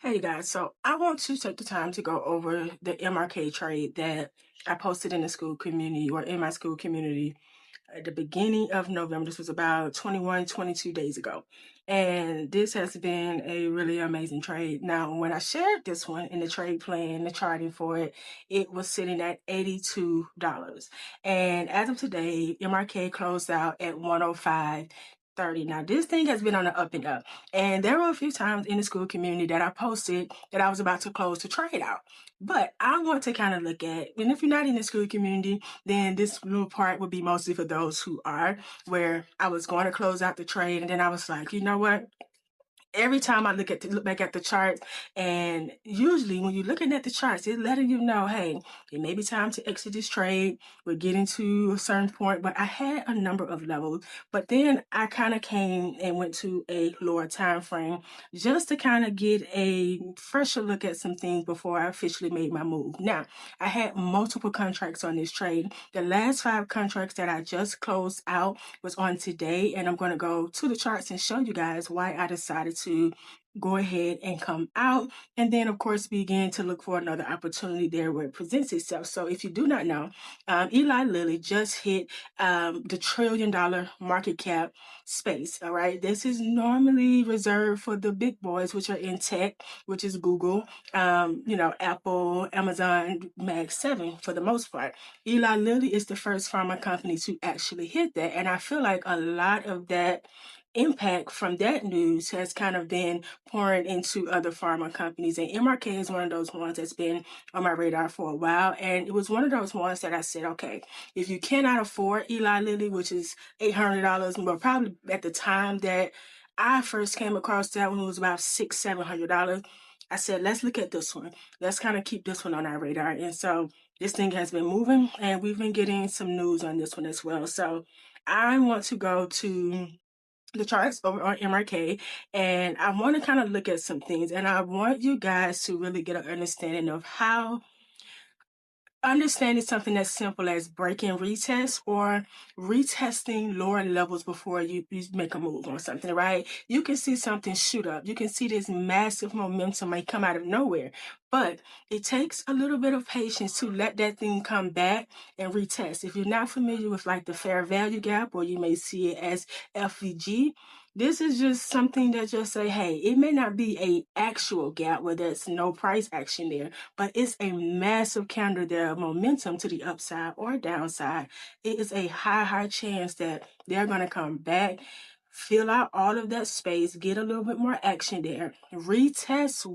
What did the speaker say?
Hey guys, so I want to take the time to go over the MRK trade that I posted in the school community or in my school community at the beginning of November. This was about 21, 22 days ago. And this has been a really amazing trade. Now, when I shared this one in the trade plan, the charting for it, it was sitting at $82. And as of today, MRK closed out at 105.30. Now, this thing has been on the up and up. And there were a few times in the school community that I posted that I was about to close the trade out. But I want to kind of look at, and if you're not in the school community, then this little part would be mostly for those who are, where I was going to close out the trade. And then I was like, you know what? Every time I look back at the charts, and usually when you're looking at the charts, it's letting you know, hey, it may be time to exit this trade. We're getting to a certain point, but I had a number of levels. But then I kind of came and went to a lower time frame just to kind of get a fresher look at some things before I officially made my move. Now, I had multiple contracts on this trade. The last 5 contracts that I just closed out was on today, and I'm going to go to the charts and show you guys why I decided to go ahead and come out, and then of course begin to look for another opportunity there where it presents itself. So if you do not know, Eli Lilly just hit the $1 trillion market cap space. All right, this is normally reserved for the big boys, which are in tech, which is Google, Apple, Amazon, Mag 7 for the most part. Eli Lilly is the first pharma company to actually hit that, and I feel like a lot of that impact from that news has kind of been pouring into other pharma companies, and MRK is one of those ones that's been on my radar for a while. And it was one of those ones that I said, okay, if you cannot afford Eli Lilly, which is $800, but probably at the time that I first came across that one, it was about $600-700. I said, let's look at this one. Let's kind of keep this one on our radar. And so this thing has been moving, and we've been getting some news on this one as well. So I want to go to the charts over on MRK, and I want to kind of look at some things, and I want you guys to really get an understanding of how understanding something as simple as breaking retest or retesting lower levels before you make a move on something, right? You can see something shoot up. You can see this massive momentum may come out of nowhere, but it takes a little bit of patience to let that thing come back and retest. If you're not familiar with like the fair value gap, or you may see it as FVG, this is just something that just say, hey, it may not be a actual gap where there's no price action there, but it's a massive candle there of momentum to the upside or downside. It is a high chance that they're going to come back, fill out all of that space, get a little bit more action there, retest